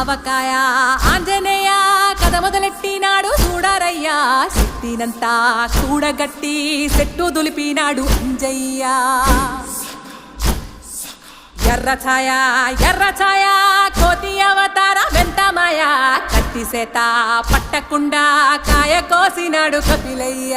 ఆవకాయ ఆంజనేయ కథ మొదలెట్టినాడు చూడారయ్యా శక్తినంతా కూడగట్టి చెట్టు దులిపినాడు అంజయ్య ఎర్ర ఛాయ కోతి అవతార వెంతమాయ కత్తి సేత పట్టకుండా కాయ కోసినాడు కపిలయ్య